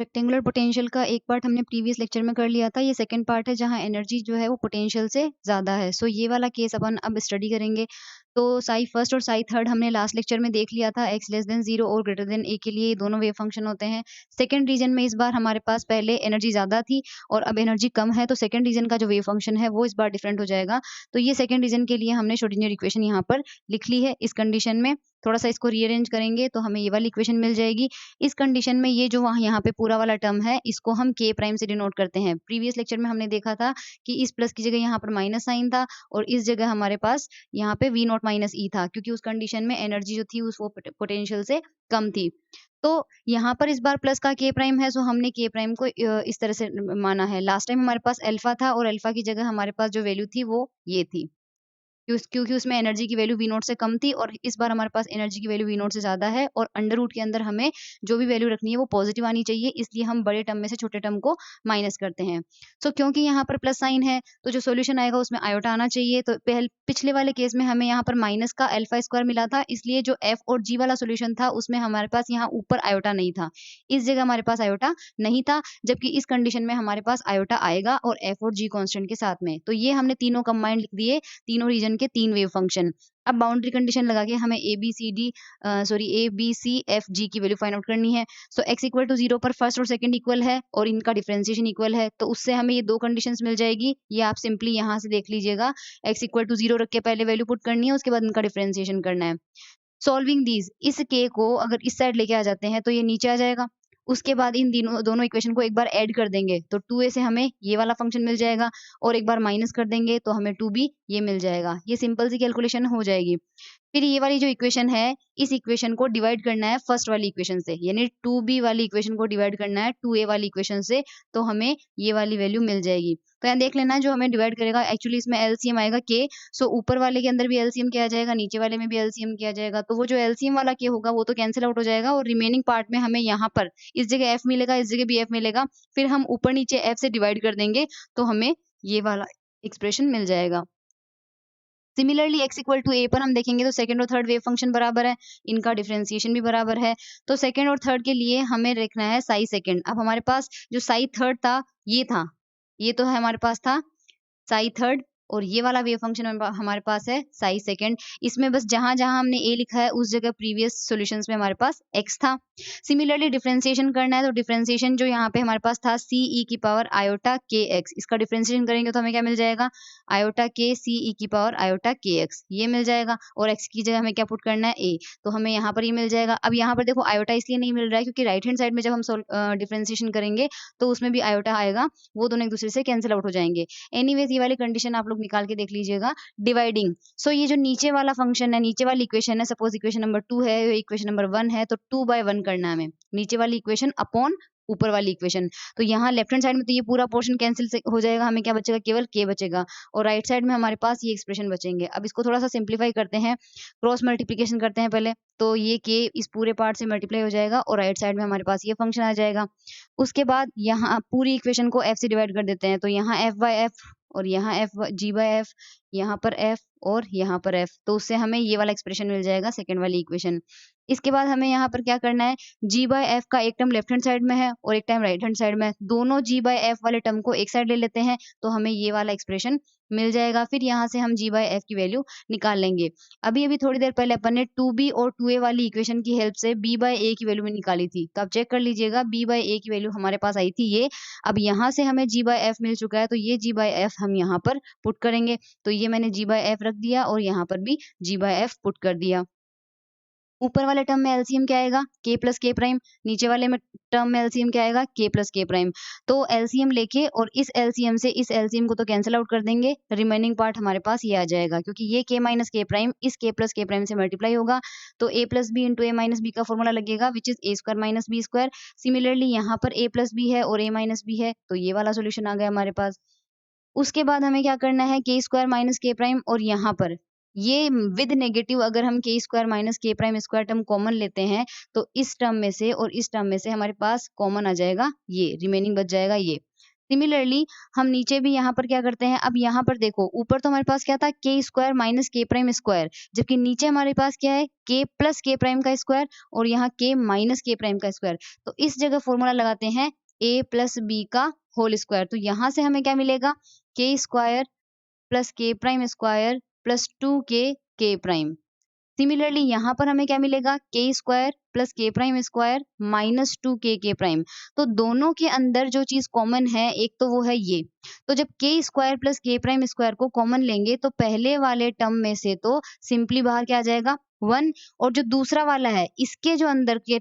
Rectangular potential का एक part हमने प्रीवियस लेक्चर में कर लिया था। ये सेकंड पार्ट है जहाँ एनर्जी जो है वो पोटेंशियल से ज़्यादा है। सो ये वाला केस अपन अब स्टडी करेंगे। तो साई फर्स्ट और साई थर्ड हमने लास्ट लेक्चर में देख लिया था। x लेस देन 0 और ग्रेटर देन a के लिए ये दोनों वेव फंक्शन होते हैं। सेकंड रीजन में इस बार हमारे पास पहले एनर्जी ज़्यादा थी और अब एनर्जी कम है, तो सेकंड रीजन का जो वेव फंक्शन है वो इस बार डिफरेंट हो जाएगा। तो ये सेकंड रीजन के लिए हमने श्रोडिंगर इक्वेशन यहाँ पर लिख ली है। इस कंडीशन में थोड़ा-सा इसको रीअरेंज करेंगे तो हमें ये वाली इक्वेशन मिल जाएगी। इस कंडीशन में ये जो वहाँ यहाँ पे पूरा वाला टर्म है, इसको हम k प्राइम से डिनोट करते हैं। प्रीवियस लेक्चर में हमने देखा था कि इस प्लस की जगह यहाँ पर माइनस साइन था और इस जगह हमारे पास यहाँ पे v नॉट माइनस ई था, क्योंकि उस कंडीशन में एनर्जी जो थी उस वो पोटेंशियल से कम थी। तो यहाँ पर इस बार प्लस का k प्राइम है, सो हमने k प्राइम को इस तरह से माना है। लास्ट टाइम हमारे पास अल्फा था और अल्फा की जगह हमारे पास जो वैल्यू थी वो ये थी। क्योंकि उसमें एनर्जी की वैल्यू वी नॉट से कम थी और इस बार हमारे पास एनर्जी की वैल्यू वी नॉट से ज़्यादा है और अंडर रूट के अंदर हमें जो भी वैल्यू रखनी है वो पॉजिटिव आनी चाहिए, इसलिए हम बड़े टर्म में से छोटे टर्म को माइनस करते हैं। सो क्योंकि यहाँ पर प्लस साइन है तो जो सॉल्यूशन आएगा उसमें आयोटा आना चाहिए। तो पिछले वाले केस में हमें यहाँ पर माइनस का अल्फा स्क्वायर मिला था, इसलिए जो एफ और जी वाला सोल्यूशन था उसमें हमारे पास यहाँ ऊपर आयोटा नहीं था। इस जगह हमारे पास आयोटा नहीं था, जबकि इस कंडीशन में हमारे पास आयोटा आएगा और एफ और जी कॉन्स्टेंट के साथ में। तो ये हमने तीनों कंबाइंड लिख दिए, तीनों रीजन के 3 वेव फंक्शन। अब बाउंड्री कंडीशन लगा के हमें A B C F G की वैल्यू फाइंड आउट करनी है। सो x इक्वल टू 0 पर फर्स्ट और सेकंड इक्वल है और इनका डिफरेंशिएशन इक्वल है, तो उससे हमें ये दो कंडीशंस मिल जाएगी। ये आप सिंपली यहाँ से देख लीजिएगा, x इक्वल टू 0 रख के पहले वैल्यू पुट करनी है, उसके बाद इनका डिफरेंशिएशन करना है। सॉल्विंग दीज, इस k को अगर इस साइड लेके आ जाते हैं तो ये नीचे आ जाएगा। उसके बाद इन दोनों इक्वेशन को एक बार ऐड कर देंगे तो 2a से हमें ये वाला फंक्शन मिल जाएगा और एक बार माइनस कर देंगे तो हमें 2b ये मिल जाएगा। ये सिंपल सी कैलकुलेशन हो जाएगी। फिर ये वाली जो इक्वेशन है, इस इक्वेशन को डिवाइड करना है फर्स्ट वाली इक्वेशन से, यानी 2b वाली इक्वेशन को डिवाइड करना है 2a वाली इक्वेशन से, तो हमें ये वाली वैल्यू मिल जाएगी। तो यहाँ देख लेना, जो हमें डिवाइड करेगा एक्चुअली इसमें एलसीएम आएगा k। सो ऊपर वाले के अंदर भी एलसीएम किया जाएगा, नीचे वाले में भी एलसीएम किया जाएगा। तो वो जो एलसीएम वाला k होगा वो तो कैंसिल आउट हो जाएगा और रिमेनिंग पार्ट में हमें यहाँ पर इस जगह f मिलेगा, इस जगह भी f मिलेगा। फिर हम ऊपर नीचे f से डिवाइड कर देंगे तो हमें ये वाला एक्सप्रेशन मिल जाएगा। Similarly x equal to a पर हम देखेंगे तो सेकंड और थर्ड वेव फंक्शन बराबर है, इनका डिफरेंशिएशन भी बराबर है। तो सेकंड और थर्ड के लिए हमें रखना है साई सेकंड। अब हमारे पास जो साई थर्ड था ये था, ये तो है हमारे पास था साई थर्ड, और ये वाला वेव फंक्शन हमारे पास है साई सेकंड। इसमें बस जहां जहां हमने a लिखा है उस जगह प्रीवियस सॉल्यूशंस में हमारे पास x था। सिमिलरली डिफरेंशिएशन करना है तो डिफरेंशिएशन जो यहाँ पे हमारे पास था c e की पावर आयोटा k x, इसका डिफरेंशिएशन करेंगे तो हमें क्या मिल जाएगा, आयोटा k c e की पावर आयोटा k x, ये मिल जाएगा। और x की जगह हमें क्या पुट करना है, a, तो हमें यहाँ पर ये मिल जाएगा। अब यहाँ पर देखो आयोटा इसलिए नहीं मिल रहा है क्योंकि राइट हैंड साइड में जब हम डिफरेंशिएशन करेंगे तो उसमें भी आयोटा आएगा, वो दोनों एक दूसरे से कैंसिल आउट हो जाएंगे। एनीवेज ये वाली कंडीशन आप लोग निकाल के देख लीजिएगा। डिवाइडिंग, सो ये जो नीचे वाला फंक्शन है, नीचे वाली इक्वेशन है, सपोज इक्वेशन नंबर 2 है, इक्वेशन नंबर 1 है, तो 2/1 करना है हमें, नीचे वाली इक्वेशन अपॉन ऊपर वाली इक्वेशन। तो यहाँ लेफ्ट हैंड साइड में तो ये पूरा पोर्शन कैंसिल हो जाएगा, हमें क्या बचेगा, केवल k बचेगा और राइट साइड में हमारे पास ये एक्सप्रेशन बचेंगे। अब इसको थोड़ा सा सिंप्लीफाई करते हैं, क्रॉस मल्टीप्लिकेशन करते हैं पहले, तो ये k इस पूरे पार्ट से मल्टीप्लाई हो जाएगा और राइट साइड में हमारे पास ये फंक्शन आ जाएगा। उसके बाद यहाँ पूरी इक्वेशन को f से डिवाइड कर देते हैं, तो यहाँ f/f और यहाँ g/f, यहाँ पर f और यहाँ पर f, तो उससे हमें ये वाला एक्सप्रेशन मिल जाएगा, सेकंड वाली इक्वेशन। इसके बाद हमें यहाँ पर क्या करना है, g/f का एक टर्म लेफ्ट हैंड साइड में है और एक टर्म राइट हैंड साइड में है, दोनों g/f वाले टर्म को एक साइड ले लेते हैं तो हमें ये वाला एक्सप्रेशन मिल जाएगा। फिर यहाँ से हम g/f की वैल्यू निकाल लेंगे। अभी अभी थोड़ी देर पहले अपन ने 2b और 2a वाली इक्वेशन की हेल्प से b/a की वैल्यू निकाली थी, तो आप चेक कर लीजिएगा b/a की वैल्यू हमारे पास आई थी ये। अब यहाँ से हमें g/f मिल चुका है तो ये g/f हम यहाँ पर पुट करेंगे, तो ये मैंने g/f रख दिया और यहाँ पर भी g/f पुट कर दिया। ऊपर वाले टर्म में एलसीएम क्या आएगा, k प्लस k प्राइम, नीचे वाले में टर्म में एलसीएम क्या आएगा, k प्लस k प्राइम। तो एलसीएम लेके और इस एलसीएम से इस एलसीएम को तो कैंसिल आउट कर देंगे, रिमेनिंग पार्ट हमारे पास ये आ जाएगा, क्योंकि ये k माइनस k प्राइम इस k प्लस k प्राइम से मल्टीप्लाई होगा, तो a plus b into a minus b का फॉर्मूला लगेगा which is a square minus b square. Similarly यहाँ पर a प्लस बी है और a माइनस बी है, तो ये वाला सोल्यूशन आ गया हमारे पास। उसके बाद हमें क्या करना है, k square minus k prime, और यहाँ पर ये विद नेगेटिव अगर हम k square minus k prime square term common लेते हैं तो इस टर्म में से और इस टर्म में से हमारे पास कॉमन आ जाएगा, ये रिमेनिंग बच जाएगा ये। सिमिलरली हम नीचे भी यहाँ पर क्या करते हैं, अब यहाँ पर देखो ऊपर तो हमारे पास क्या था के स्क्वायर माइनस के प्राइम स्क्वायर, जबकि नीचे हमारे पास क्या है के प्लस के प्राइम का स्क्वायर और यहाँ के माइनस के प्राइम का स्क्वायर। तो इस जगह फॉर्मूला लगाते हैं ए प्लस बी का होल स्क्वायर। तो यहाँ से हमें क्या मिलेगा, के स्क्वायर प्लस के प्राइम स्क्वायर प्लस 2 के प्राइम। सिमिलरली यहाँ पर हमें क्या मिलेगा, के स्क्वायर प्लस के प्राइम स्क्वायर माइनस 2 के प्राइम। तो दोनों के अंदर जो चीज कॉमन है एक तो वो है ये। तो जब के स्क्वायर प्लस के प्राइम स्क्वायर को कॉमन लेंगे तो पहले वाले टर्म में से तो सिंपली बाहर क्या आ जाएगा 1, और जो दूसरा वाला है इसके जो अंदर के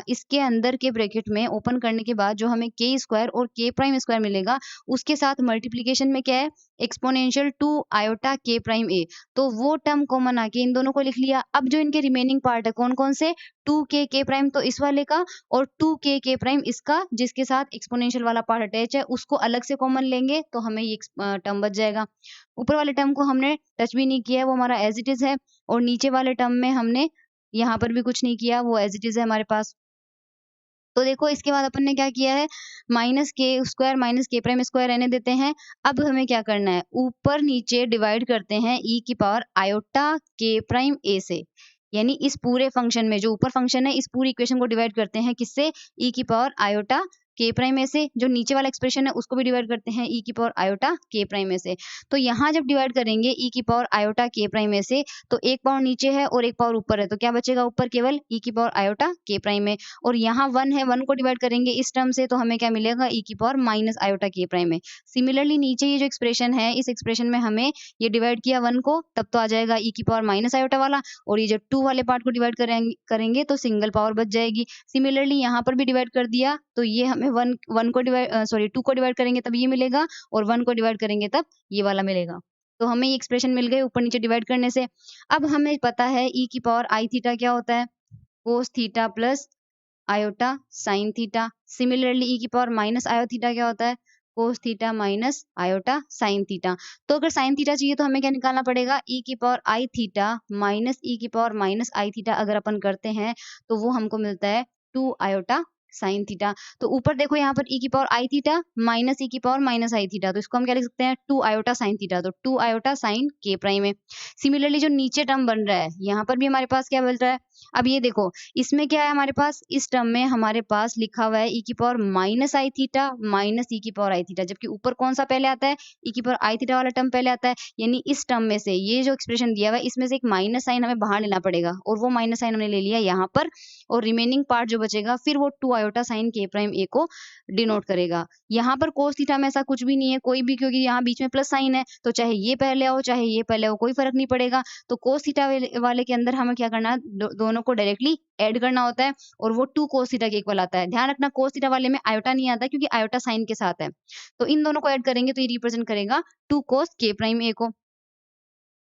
इसके अंदर के ब्रैकेट में ओपन करने के बाद जो हमें के स्क्वायर और के प्राइम स्क्वायर मिलेगा उसके साथ मल्टीप्लीकेशन में क्या है एक्सपोनेंशियल 2 आयोटा के प्राइम ए। तो वो टर्म कॉमन आके इन दोनों को लिख लिया। अब जो इनके रिमेनिंग पार्ट है कौन कौन से, 2 के प्राइम तो इस वाले का और 2 के प्राइम इसका, जिसके साथ एक्सपोनेंशियल वाला पार्ट अटैच है उसको अलग से कॉमन लेंगे तो हमें ये टर्म बच जाएगा। ऊपर वाले टर्म को हमने टच भी नहीं किया है, वो हमारा एज इट इज है, और नीचे वाले टर्म में हमने यहाँ पर भी कुछ नहीं किया, वो एज इट इज है हमारे पास। तो देखो इसके बाद अपन ने क्या किया है, माइनस के स्क्वायर माइनस के प्राइम स्क्वायर रहने देते हैं। अब हमें क्या करना है, ऊपर नीचे डिवाइड करते हैं ई की पावर आयोटा के प्राइम ए से, यानी इस पूरे फंक्शन में जो ऊपर फंक्शन है इस पूरी इक्वेशन को डिवाइड करते हैं किससे, ई की पावर आयोटा के प्राइम ए से। जो नीचे वाला एक्सप्रेशन है उसको भी डिवाइड करते हैं ई की पावर आयोटा के प्राइम ए से। तो यहाँ जब डिवाइड करेंगे ई की पावर आयोटा के प्राइम ए से तो एक पावर नीचे है और एक पावर ऊपर है, तो क्या बचेगा ऊपर केवल ई की पावर आयोटा के प्राइम ए, और यहाँ 1 है, 1 को डिवाइड करेंगे इस टर्म से तो हमें क्या मिलेगा ई की पावर माइनस आयोटा के प्राइम ए। सिमिलरली नीचे ये जो एक्सप्रेशन है इस एक्सप्रेशन में हमें ये डिवाइड किया 1 को तब तो आ जाएगा ई की पावर माइनस आयोटा वाला, और ये जो 2 वाले पार्ट को डिवाइड करेंगे तो सिंगल पावर बच जाएगी। सिमिलरली यहाँ पर भी डिवाइड कर दिया तो ये हमें 1 को डिवाइड 2 को डिवाइड करेंगे तब ये मिलेगा, और 1 को डिवाइड करेंगे तब ये वाला मिलेगा। तो हमें ये एक्सप्रेशन मिल गए ऊपर नीचे डिवाइड करने से। अब हमें पता है ई की पावर आई थीटा क्या होता है, cos theta plus iota sine theta. Similarly ई की पावर माइनस आयो थीटा क्या होता है, cos theta minus iota sine theta. तो अगर साइन थीटा चाहिए तो हमें क्या निकालना पड़ेगा, ई की पावर आई थीटा माइनस ई की पावर माइनस आई थीटा अगर अपन करते हैं तो वो हमको मिलता है 2 आयोटा साइन थीटा। तो ऊपर देखो यहाँ पर ई की पावर आई थीटा माइनस ई की पावर माइनस आई थीटा, तो इसको हम क्या लिख सकते हैं 2 आयोटा साइन थीटा, तो 2 आयोटा साइन के प्राइम है। सिमिलरली जो नीचे टर्म बन रहा है यहाँ पर भी हमारे पास क्या बन रहा है, अब ये देखो इसमें क्या है हमारे पास, इस टर्म में हमारे पास लिखा हुआ है ई की पावर माइनस आई थीटा माइनस ई की पावर आई थीटा, जबकि ऊपर कौन सा पहले आता है, ई की पावर आई थीटा वाला टर्म पहले आता है। यानी इस टर्म में से ये जो एक्सप्रेशन दिया हुआ है इसमें से एक माइनस साइन हमें बाहर लेना पड़ेगा, और वो माइनस साइन हमने ले लिया यहाँ पर, और रिमेनिंग पार्ट जो बचेगा फिर वो 2 आयोटा साइन के प्राइम ए को डिनोट करेगा। यहाँ पर कोस थीटा में ऐसा कुछ भी नहीं है कोई भी, क्योंकि यहाँ बीच में प्लस साइन है, तो चाहे ये पहले आओ चाहे ये पहले आओ कोई फर्क नहीं पड़ेगा। तो कोस थीटा वाले के अंदर हमें क्या करना है, दोनों को डायरेक्टली ऐड करना होता है, और वो 2 कोस थीटा के इक्वल आता है। ध्यान रखना कोस थीटा वाले में आयोटा नहीं आता क्योंकि आयोटा साइन के साथ है, तो इन दोनों को ऐड करेंगे तो ये रिप्रेजेंट करेगा 2 कोस के प्राइम ए को।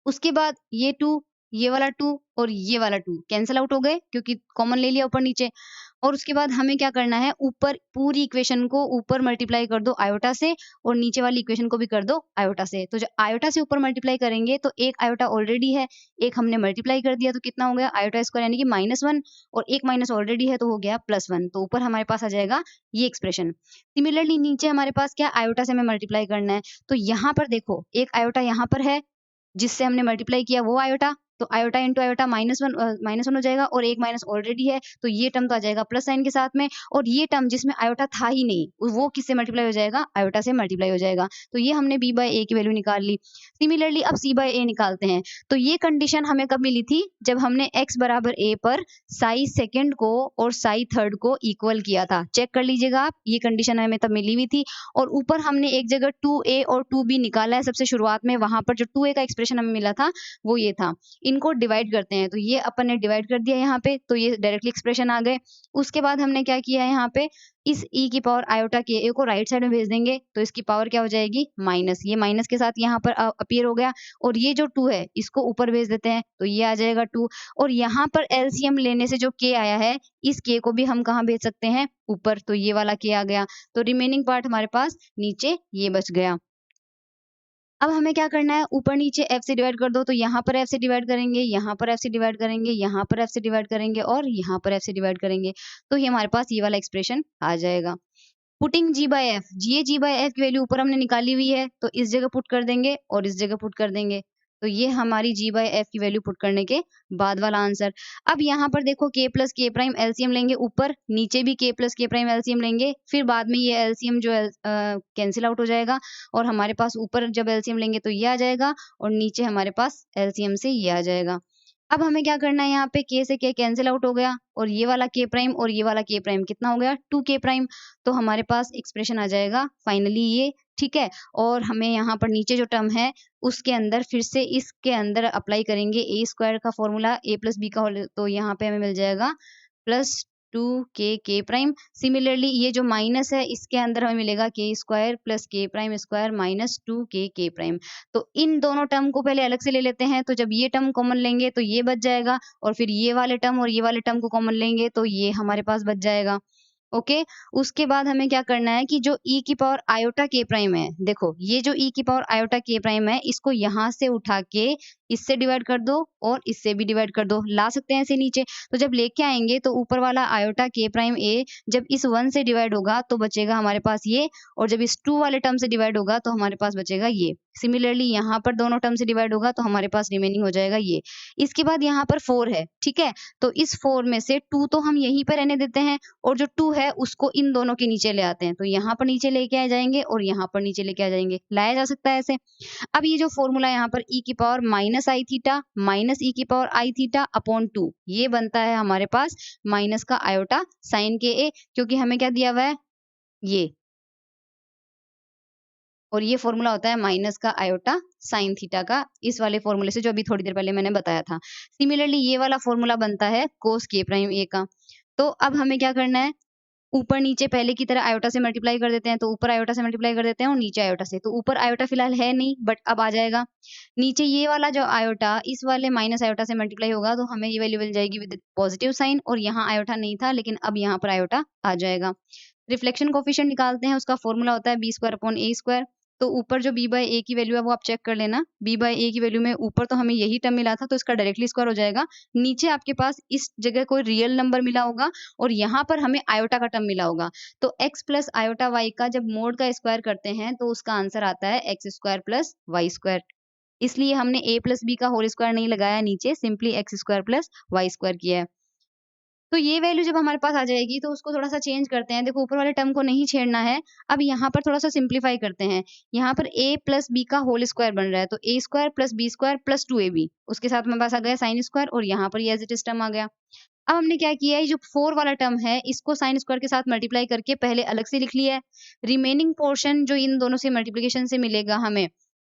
उसके बाद ये 2, ये वाला 2 और ये वाला 2 कैंसल आउट हो गए क्योंकि कॉमन ले लिया ऊपर नीचे। और उसके बाद हमें क्या करना है, ऊपर पूरी इक्वेशन को ऊपर मल्टीप्लाई कर दो आयोटा से, और नीचे वाली इक्वेशन को भी कर दो आयोटा से। तो जो आयोटा से ऊपर मल्टीप्लाई करेंगे तो एक आयोटा ऑलरेडी है, एक हमने मल्टीप्लाई कर दिया तो कितना हो गया आयोटा स्क्वायर यानी कि -1, और एक माइनस ऑलरेडी है तो हो गया +1, तो ऊपर हमारे पास आ जाएगा ये एक्सप्रेशन। सिमिलरली नीचे हमारे पास क्या आयोटा से हमें मल्टीप्लाई करना है, तो यहाँ पर देखो एक आयोटा यहाँ पर है जिससे हमने मल्टीप्लाई किया वो आयोटा, तो आयोटा इंटू आयोटा -1 हो जाएगा, और एक माइनस ऑलरेडी है तो ये टर्म तो आ जाएगा प्लस साइन के साथ में, और ये टर्म जिसमें आयोटा था ही नहीं वो किससे मल्टीप्लाई हो जाएगा, आयोटा से मल्टीप्लाई हो जाएगा। तो ये हमने b बाय ए की वैल्यू निकाल ली। सिमिलरली अब c बाय ए निकालते हैं। तो ये कंडीशन हमें कब मिली थी, जब हमने x बराबर a पर साई सेकेंड को और साई थर्ड को इक्वल किया था। चेक कर लीजिएगा आप, ये कंडीशन हमें तब मिली हुई थी। और ऊपर हमने एक जगह 2a और 2b निकाला है सबसे शुरुआत में, वहां पर जो 2a का एक्सप्रेशन हमें मिला था वो ये था। इनको डिवाइड करते हैं, तो ये अपन ने डिवाइड कर दिया यहाँ पे, तो ये डायरेक्टली एक्सप्रेशन आ गए। उसके बाद हमने क्या किया है, यहाँ पे इस e की पावर आयोटा के ए को राइट साइड में भेज देंगे तो इसकी पावर क्या हो जाएगी माइनस, ये माइनस के साथ यहाँ पर अपीयर हो गया, और ये जो 2 है इसको ऊपर भेज देते हैं तो ये आ जाएगा 2, और यहाँ पर एलसीएम लेने से जो k आया है इस k को भी हम कहाँ भेज सकते हैं ऊपर, तो ये वाला k आ गया। तो रिमेनिंग पार्ट हमारे पास नीचे ये बच गया। अब हमें क्या करना है, ऊपर नीचे f से डिवाइड कर दो, तो यहाँ पर f से डिवाइड करेंगे, यहाँ पर f से डिवाइड करेंगे, यहाँ पर f से डिवाइड करेंगे और यहाँ पर f से डिवाइड करेंगे, तो ये हमारे पास ये वाला एक्सप्रेशन आ जाएगा। पुटिंग जी बाय एफ, ये जी बाय एफ की वैल्यू ऊपर हमने निकाली हुई है, तो इस जगह पुट कर देंगे और इस जगह पुट कर देंगे। तो ये हमारी जी बाय एफ की वैल्यू पुट करने के बाद वाला आंसर। अब यहाँ पर देखो k प्लस के प्राइम एलसीएम लेंगे ऊपर, नीचे भी k प्लस के प्राइम एलसीएम लेंगे, फिर बाद में ये एलसीएम जो कैंसिल आउट हो जाएगा और हमारे पास ऊपर जब एलसीएम लेंगे तो ये आ जाएगा और नीचे हमारे पास एलसीएम से ये आ जाएगा। अब हमें क्या करना है, यहाँ पे k से k कैंसिल आउट हो गया और ये वाला k प्राइम और ये वाला k प्राइम कितना हो गया 2k प्राइम। तो हमारे पास एक्सप्रेशन आ जाएगा फाइनली ये, ठीक है। और हमें यहाँ पर नीचे जो टर्म है उसके अंदर फिर से इसके अंदर अप्लाई करेंगे ए स्क्वायर का फॉर्मूला a प्लस बी का होल, तो यहाँ पे हमें मिल जाएगा प्लस 2k प्राइम। सिमिलरली ये जो माइनस है इसके अंदर हमें मिलेगा k square plus k prime square minus 2k prime. तो इन दोनों टर्म को पहले अलग से ले लेते हैं, तो जब ये टर्म कॉमन लेंगे तो ये बच जाएगा और फिर ये वाले टर्म और ये वाले टर्म को कॉमन लेंगे तो ये हमारे पास बच जाएगा। ओके, उसके बाद हमें क्या करना है कि जो e की पावर आयोटा k प्राइम है, देखो ये जो e की पावर आयोटा k प्राइम है इसको यहाँ से उठा के इससे डिवाइड कर दो और इससे भी डिवाइड कर दो, ला सकते हैं ऐसे नीचे। तो जब लेके आएंगे तो ऊपर वाला आयोटा k प्राइम a जब इस 1 से डिवाइड होगा तो बचेगा हमारे पास ये, और जब इस 2 वाले टर्म से डिवाइड होगा तो हमारे पास बचेगा ये। सिमिलरली यहाँ पर दोनों टर्म से डिवाइड होगा तो हमारे पास रिमेनिंग हो जाएगा ये। इसके बाद यहाँ पर 4 है, ठीक है। तो इस 4 में से 2 तो हम यहीं पर रहने देते हैं और जो 2 है उसको इन दोनों के नीचे ले आते हैं, तो यहाँ पर नीचे लेके आ जाएंगे और यहाँ पर नीचे लेके आ जाएंगे, लाया जा सकता है ऐसे। अब ये जो फॉर्मूला यहाँ पर e की पावर माइनस आई थीटा माइनस ई की पावर आई थीटा अपॉन 2, ये बनता है हमारे पास माइनस का आयोटा साइन के ए, क्योंकि हमें क्या दिया हुआ है ये, और ये फॉर्मूला होता है माइनस का आयोटा साइन थीटा का, इस वाले फॉर्मूले से जो अभी थोड़ी देर पहले मैंने बताया था। सिमिलरली ये वाला फॉर्मूला बनता है कोस के प्राइम ए का। तो अब हमें क्या करना है, ऊपर नीचे पहले की तरह आयोटा से मल्टीप्लाई कर देते हैं, तो ऊपर आयोटा से मल्टीप्लाई कर देते हैं और नीचे आयोटा से। तो ऊपर आयोटा फिलहाल है नहीं बट अब आ जाएगा। नीचे ये वाला जो आयोटा इस वाले माइनस आयोटा से मल्टीप्लाई होगा तो हमें ये वैल्यू मिल जाएगी विद पॉजिटिव साइन, और यहाँ आयोटा नहीं था लेकिन अब यहाँ पर आयोटा आ जाएगा। रिफ्लेक्शन कोफिशिएंट निकालते हैं, उसका फॉर्मूला होता है बी स्क्वायर अपॉन ए स्क्वायर। तो ऊपर जो b बाई ए की वैल्यू है वो आप चेक कर लेना। b बाई ए की वैल्यू में ऊपर तो हमें यही टर्म मिला था तो इसका डायरेक्टली स्क्वायर हो जाएगा। नीचे आपके पास इस जगह कोई रियल नंबर मिला होगा और यहाँ पर हमें आयोटा का टर्म मिला होगा। तो x प्लस आयोटा y का जब मोड का स्क्वायर करते हैं तो उसका आंसर आता है x square plus y square. इसलिए हमने a प्लस बी का होल स्क्वायर नहीं लगाया नीचे, simply x square plus y square किया है। तो ये वैल्यू जब हमारे पास आ जाएगी तो उसको थोड़ा-सा चेंज करते हैं। देखो ऊपर वाले टर्म को नहीं छेड़ना है। अब यहाँ पर थोड़ा-सा सिंप्लीफाई करते हैं। यहाँ पर a प्लस b का होल स्क्वायर बन रहा है, तो a square plus b square plus 2ab, उसके साथ हमारे पास आ गया साइन स्क्वायर और यहाँ पर ये एज़ इट इज़ टर्म आ गया। अब हमने क्या किया है, ये जो 4 वाला टर्म है इसको साइन स्क्वायर के साथ मल्टीप्लाई करके पहले अलग से लिख लिया है। रिमेनिंग पोर्शन जो इन दोनों से मल्टीप्लिकेशन से मिलेगा हमें,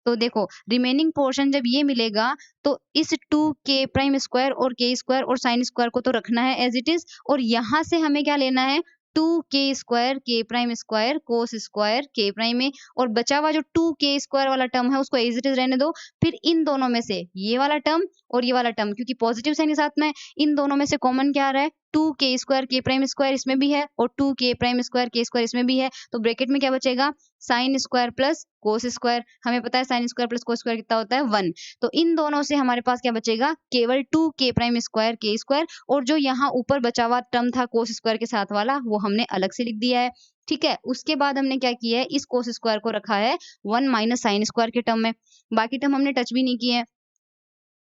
तो देखो रिमेनिंग पोर्शन जब ये मिलेगा तो इस 2k प्राइम स्क्वायर और k स्क्वायर और साइन स्क्वायर को तो रखना है एज इट इज, और यहाँ से हमें क्या लेना है 2k square k prime square cos square k prime में, और बचा हुआ जो 2k स्क्वायर वाला टर्म है उसको एज इट इज रहने दो। फिर इन दोनों में से ये वाला टर्म और ये वाला टर्म, क्योंकि पॉजिटिव साइन के साथ में इन दोनों में से कॉमन क्या आ रहा है 2k square k prime square इसमें भी है और 2k prime square k square इसमें भी है, तो ब्रैकेट में क्या बचेगा sine square plus cos square. हमें पता है sine square plus cos square कितना होता है 1। तो इन दोनों से हमारे पास क्या बचेगा केवल 2k prime square k square, और जो यहाँ ऊपर बचा हुआ टर्म था कोस स्क्वायर के साथ वाला वो हमने अलग से लिख दिया है, ठीक है। उसके बाद हमने क्या किया है, इस कोस स्क्वायर को रखा है 1 माइनस साइन स्क्वायर के टर्म में, बाकी टर्म हमने टच भी नहीं किए हैं।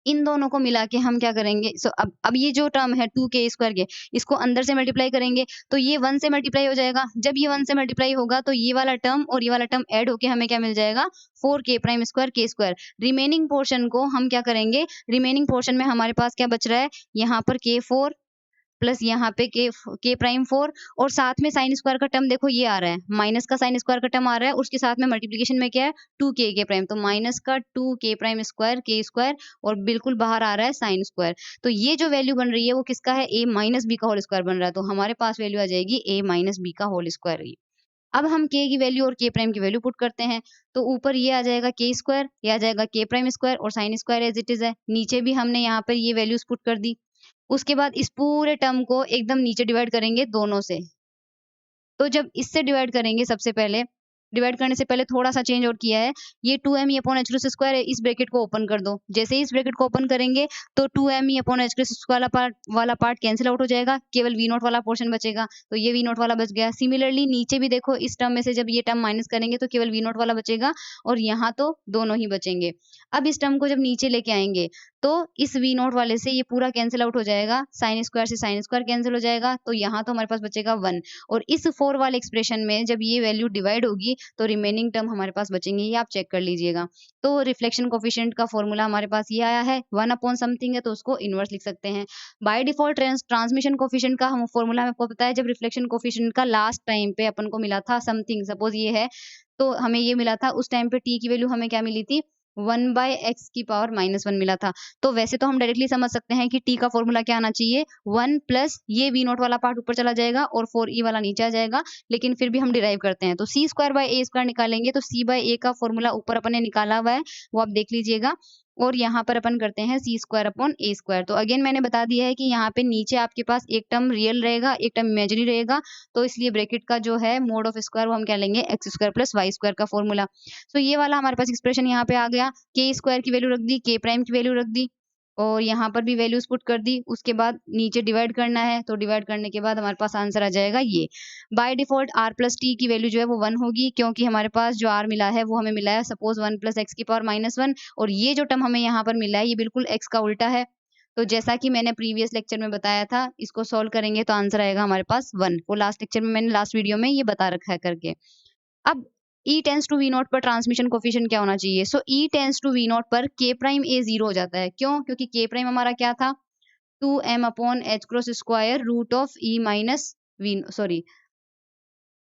इन दोनों को मिला के हम क्या करेंगे, अब ये जो टर्म है 2k स्क्वायर के, इसको अंदर से मल्टीप्लाई करेंगे तो ये 1 से मल्टीप्लाई हो जाएगा। जब ये 1 से मल्टीप्लाई होगा तो ये वाला टर्म और ये वाला टर्म ऐड होके हमें क्या मिल जाएगा 4k prime square k square. Remaining portion को हम क्या करेंगे, रिमेनिंग पोर्शन में हमारे पास क्या बच रहा है, यहाँ पर k4 प्लस यहाँ पे के प्राइम 4, और साथ में साइन स्क्वायर का टर्म देखो ये आ रहा है, माइनस का साइन स्क्वायर का टर्म आ रहा है, उसके साथ में मल्टीप्लिकेशन में क्या है 2k के प्राइम, तो माइनस का 2k prime square k square, और बिल्कुल बाहर आ रहा है साइन स्क्वायर। तो ये जो वैल्यू बन रही है वो किसका है, a माइनस बी का होल स्क्वायर बन रहा है, तो हमारे पास वैल्यू आ जाएगी a माइनस बी का होल स्क्वायर। अब हम k की वैल्यू और k प्राइम की वैल्यू पुट करते हैं, तो ऊपर ये आ जाएगा k स्क्वायर, ये आ जाएगा k प्राइम स्क्वायर और sine square as it is है। नीचे भी हमने यहाँ पर ये वैल्यूज पुट कर दी। उसके बाद इस पूरे टर्म को एकदम नीचे डिवाइड करेंगे दोनों से। तो जब इससे डिवाइड करेंगे सबसे पहले डिवाइड करने से पहले थोड़ा-सा चेंज और किया है। ये 2me upon h cross square है, इस ब्रैकेट को ओपन कर दो। जैसे ही इस ब्रैकेट को ओपन करेंगे तो 2me upon h cross square वाला पार्ट कैंसल आउट हो जाएगा, केवल v नॉट वाला पोर्शन बचेगा। तो ये v नॉट वाला बच गया। सिमिलरली नीचे भी देखो, इस टर्म में से जब ये टर्म माइनस करेंगे तो केवल v नॉट वाला बचेगा और यहाँ तो दोनों ही बचेंगे। अब इस टर्म को जब नीचे लेके आएँगे तो इस v नॉट वाले से ये पूरा कैंसल आउट हो जाएगा, साइन स्क्वायर से साइन स्क्वायर कैंसल हो जाएगा, तो यहाँ तो हमारे पास बचेगा 1 और इस 4 वाले एक्सप्रेशन में जब ये वैल्यू डिवाइड होगी तो रिमेनिंग टर्म हमारे पास बचेंगे, ये आप चेक कर लीजिएगा। तो रिफ्लेक्शन कोएफिशिएंट का फॉर्मूला हमारे पास ये आया है, 1 अपॉन समथिंग है तो उसको इनवर्स लिख सकते हैं। बाय डिफॉल्ट ट्रांसमिशन कोएफिशिएंट का हम फॉर्मूला आपको पता है, जब रिफ्लेक्शन कोएफिशिएंट का लास्ट टाइम पे अपन को मिला था समथिंग, सपोज ये है, तो हमें ये मिला था उस टाइम पे t की वैल्यू हमें क्या मिली थी, 1/x⁻⁻1 मिला था। तो वैसे तो हम डायरेक्टली समझ सकते हैं कि t का फॉर्मूला क्या आना चाहिए, 1 प्लस ये v नॉट वाला पार्ट ऊपर चला जाएगा और 4e वाला नीचे आ जाएगा, लेकिन फिर भी हम डिराइव करते हैं। तो c²/a² निकालेंगे तो c/a का फॉर्मूला ऊपर अपन ने निकाला हुआ है, वो आप देख लीजिएगा। और यहाँ पर अपन करते हैं c²/a²। तो अगेन मैंने बता दिया है कि यहाँ पे नीचे आपके पास एक टर्म रियल रहेगा, एक टर्म इमेजिनरी रहेगा, तो इसलिए ब्रैकेट का जो है मोड ऑफ स्क्वायर वो हम क्या लेंगे, x² + y² का फॉर्मूला। सो ये वाला हमारे पास एक्सप्रेशन यहाँ पे आ गया। k² की वैल्यू रख दी, k प्राइम की वैल्यू रख दी और यहाँ पर भी वैल्यूज पुट कर दी। उसके बाद नीचे डिवाइड करना है, तो डिवाइड करने के बाद हमारे पास आंसर आ जाएगा ये। बाय डिफॉल्ट r + t की वैल्यू जो है वो 1 होगी, क्योंकि हमारे पास जो r मिला है वो हमें मिला है सपोज 1 + x⁻⁻1 और ये जो टर्म हमें यहाँ पर मिला है ये बिल्कुल x का उल्टा है। तो जैसा कि मैंने प्रीवियस लेक्चर में बताया था, इसको सॉल्व करेंगे तो आंसर आएगा हमारे पास 1। वो लास्ट लेक्चर में मैंने लास्ट वीडियो में ये बता रखा है करके। अब E tends to V not पर ट्रांसमिशन कोएफिशिएंट क्या होना चाहिए? So E tends to V not पर K प्राइम A 0 हो जाता है। क्यों? क्योंकि K प्राइम हमारा क्या था? 2m upon h cross square root of E minus V, sorry,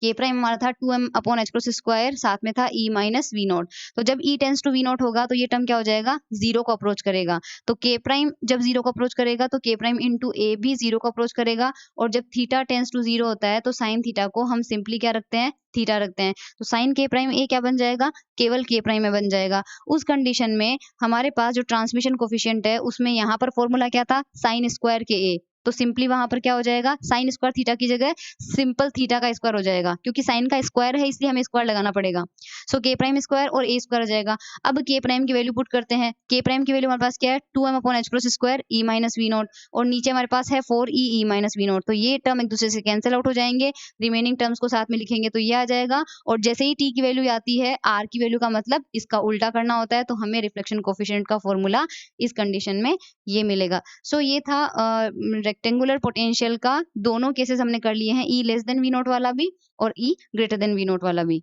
K prime हमारा था 2m upon h cross square, साथ में था E माइनस V नॉट। तो जब E tends to V not होगा तो ये टर्म क्या हो जाएगा? 0 को अप्रोच करेगा। तो K प्राइम जब 0 को अप्रोच करेगा तो K प्राइम इंटू A भी 0 को अप्रोच करेगा और जब थीटा टेंड्स टू 0 होता है तो साइन थीटा को हम सिंपली क्या रखते हैं? थीटा रखते हैं। तो साइन K प्राइम A क्या बन जाएगा? केवल K प्राइम में बन जाएगा। उस कंडीशन में हमारे पास जो ट्रांसमिशन कोएफिशिएंट है उसमें यहाँ पर फॉर्मूला क्या था? साइन स्क्वायर के A। तो सिंपली वहां पर क्या हो जाएगा? साइन स्क्वायर थीटा की जगह सिंपल थीटा का स्क्वायर हो जाएगा, क्योंकि साइन का स्क्वायर है इसलिए हमें स्क्वायर लगाना पड़ेगा। सो K प्राइम स्क्वायर और A स्क्वायर हो जाएगा। अब K प्राइम की वैल्यू पुट करते हैं। K प्राइम की वैल्यू हमारे पास क्या है? 2m upon h cross square E minus V not और नीचे हमारे पास है 4e E minus V not. तो ये टर्म एक दूसरे से कैंसिल आउट हो जाएंगे, रिमेनिंग टर्म्स को साथ में लिखेंगे तो ये आ जाएगा। और जैसे ही t की वैल्यू आती है, r की वैल्यू का मतलब इसका उल्टा करना होता है, तो हमें रिफ्लेक्शन कोएफिशिएंट का फॉर्मूला इस कंडीशन में ये मिलेगा। सो ये था रेक्टेंगुलर पोटेंशियल का दोनों केसेस हमने कर लिए हैं, E less than V not वाला भी और E greater than V not वाला भी।